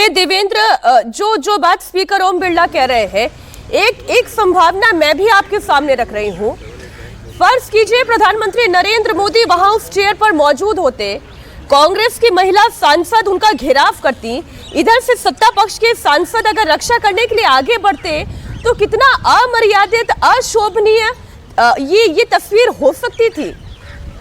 देखिए देवेंद्र, जो बात स्पीकर ओम बिरला कह रहे हैं, एक संभावना मैं भी आपके सामने रख रही हूं। फर्ज कीजिए प्रधानमंत्री नरेंद्र मोदी वहां उस चेयर पर मौजूद होते, कांग्रेस की महिला सांसद उनका घेराव करती, इधर से सत्ता पक्ष के सांसद अगर रक्षा करने के लिए आगे बढ़ते, तो कितना अमर्यादित, अशोभनीय ये तस्वीर हो सकती थी।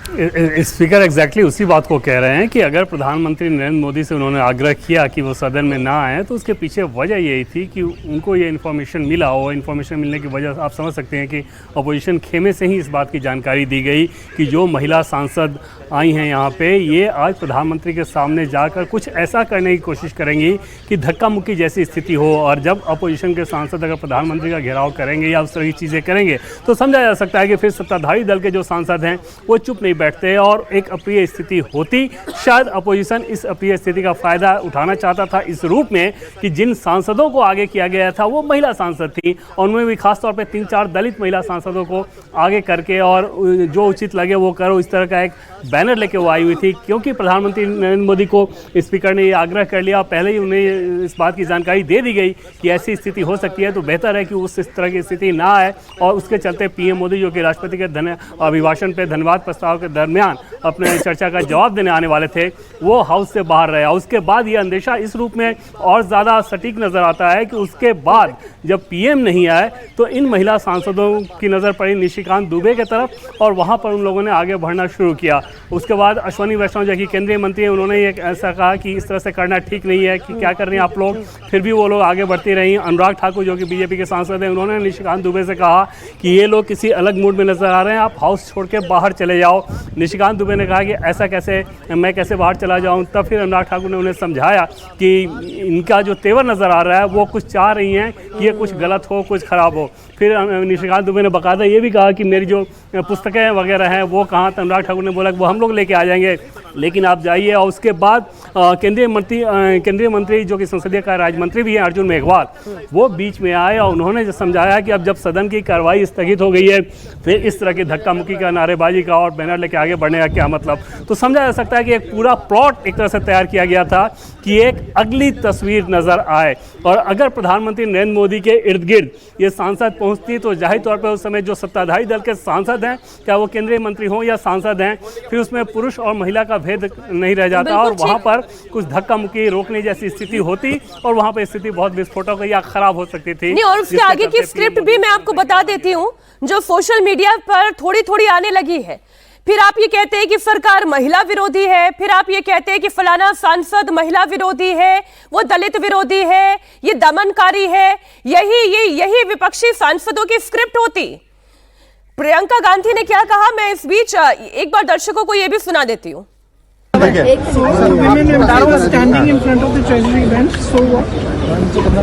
स्पीकर एग्जैक्टली उसी बात को कह रहे हैं कि अगर प्रधानमंत्री नरेंद्र मोदी से उन्होंने आग्रह किया कि वो सदन में ना आए, तो उसके पीछे वजह यही थी कि उनको ये इन्फॉर्मेशन मिला हो। इन्फॉर्मेशन मिलने की वजह आप समझ सकते हैं कि अपोजिशन खेमे से ही इस बात की जानकारी दी गई कि जो महिला सांसद आई हैं यहाँ पे, ये आज प्रधानमंत्री के सामने जाकर कुछ ऐसा करने की कोशिश करेंगी कि धक्का मुक्की जैसी स्थिति हो। और जब अपोजिशन के सांसद अगर प्रधानमंत्री का घेराव करेंगे या उस तरह की चीज़ें करेंगे, तो समझा जा सकता है कि फिर सत्ताधारी दल के जो सांसद हैं वो चुप नहीं बैठते और एक अप्रिय स्थिति होती। शायद अपोजिशन इस अप्रिय स्थिति का फायदा उठाना चाहता था इस रूप में कि जिन सांसदों को आगे किया गया था वो महिला सांसद थी, और उनमें भी खासतौर पे 3-4 दलित महिला सांसदों को आगे करके और जो उचित लगे वो करो, इस तरह का एक बैनर लेके वो आई हुई थी। क्योंकि प्रधानमंत्री नरेंद्र मोदी को स्पीकर ने ये आग्रह कर लिया, पहले ही उन्हें इस बात की जानकारी दे दी गई कि ऐसी स्थिति हो सकती है, तो बेहतर है कि उस इस तरह की स्थिति ना आए। और उसके चलते पीएम मोदी, जो कि राष्ट्रपति के अभिभाषण पे धन्यवाद प्रस्ताव के दरमियान अपने चर्चा का जवाब देने आने वाले थे, वो हाउस से बाहर रहे। उसके बाद ये अंदेशा इस रूप में और ज़्यादा सटीक नज़र आता है कि उसके बाद जब पीएम नहीं आए, तो इन महिला सांसदों की नज़र पड़ी निशिकांत दुबे की तरफ, और वहाँ पर उन लोगों ने आगे बढ़ना शुरू किया। उसके बाद अश्विनी वैष्णव, जो कि केंद्रीय मंत्री हैं, उन्होंने ये ऐसा कहा कि इस तरह से करना ठीक नहीं है, कि क्या कर रही हैं आप लोग। फिर भी वो लोग आगे बढ़ती रही। अनुराग ठाकुर, जो कि बीजेपी के सांसद हैं, उन्होंने निशिकांत दुबे से कहा कि ये लोग किसी अलग मूड में नजर आ रहे हैं, आप हाउस छोड़ के बाहर चले जाओ। निशिकांत दुबे ने कहा कि ऐसा कैसे, मैं कैसे बाहर चला जाऊं। तब फिर अनुराग ठाकुर ने उन्हें समझाया कि इनका जो तेवर नज़र आ रहा है वो कुछ चाह रही हैं कि ये कुछ गलत हो, कुछ ख़राब हो। फिर निशिकांत दुबे ने बाकायदा ये भी कहा कि मेरी जो पुस्तकें वगैरह हैं वो कहाँ। तो अनुराग ठाकुर ने बोला कि वो हम लोग लेके आ जाएंगे, लेकिन आप जाइए। और उसके बाद केंद्रीय मंत्री जो कि संसदीय कार्य राज्य मंत्री भी हैं, अर्जुन मेघवाल, वो बीच में आए और उन्होंने समझाया कि अब जब सदन की कार्रवाई स्थगित हो गई है, फिर इस तरह की धक्का मुक्की का, नारेबाजी का और बैनर लेके आगे बढ़ने का क्या मतलब। तो समझा जा सकता है कि एक पूरा प्लॉट एक तरह से तैयार किया गया था कि एक अगली तस्वीर नजर आए। और अगर प्रधानमंत्री नरेंद्र मोदी के इर्द गिर्द ये सांसद पहुंचती, तो जाहिर तौर पर उस समय जो सत्ताधारी दल के सांसद हैं, क्या वो केंद्रीय मंत्री हों या सांसद हैं, फिर उसमें पुरुष और महिला का भेद नहीं रह जाता, और वहां पर कुछ धक्का मुक्की रोकने जैसी स्थिति होती, और वहां पर स्थिति बहुत विस्फोटक या खराब हो सकती थी। और उसके आगे की स्क्रिप्ट भी मैं आपको बता देती हूँ, जो सोशल मीडिया पर थोड़ी थोड़ी आने लगी है। फिर आप ये कहते हैं कि सरकार महिला विरोधी है, फिर आप ये कहते हैं कि फलाना सांसद महिला विरोधी है, वो दलित विरोधी है, ये दमनकारी है। यही विपक्षी सांसदों की स्क्रिप्ट होती। प्रियंका गांधी ने क्या कहा, मैं इस बीच एक बार दर्शकों को ये भी सुना देती हूँ। Women are standing in front of the Treasury bench. So what?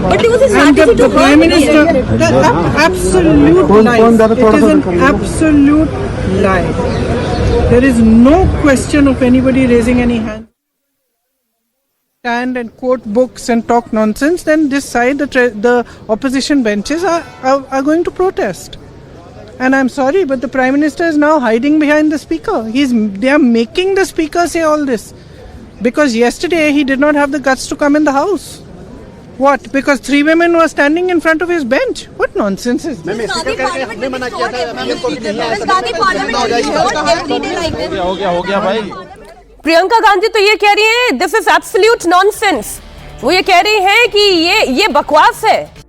But it was a And strategy the to Prime Minister, absolute lie. It is an absolute lie. There is no question of anybody raising any hand. Stand and quote books and talk nonsense. Then this side, the opposition benches are going to protest. And I'm sorry, but the Prime Minister is now hiding behind the Speaker. They are making the Speaker say all this. Because yesterday he did not have the guts to come in the House. What? Because 3 women were standing in front of his bench? What nonsense is this? हो गया भाई। प्रियंका गांधी तो ये कह रही है, this is absolute nonsense. वो ये कह रही है कि ये बकवास है।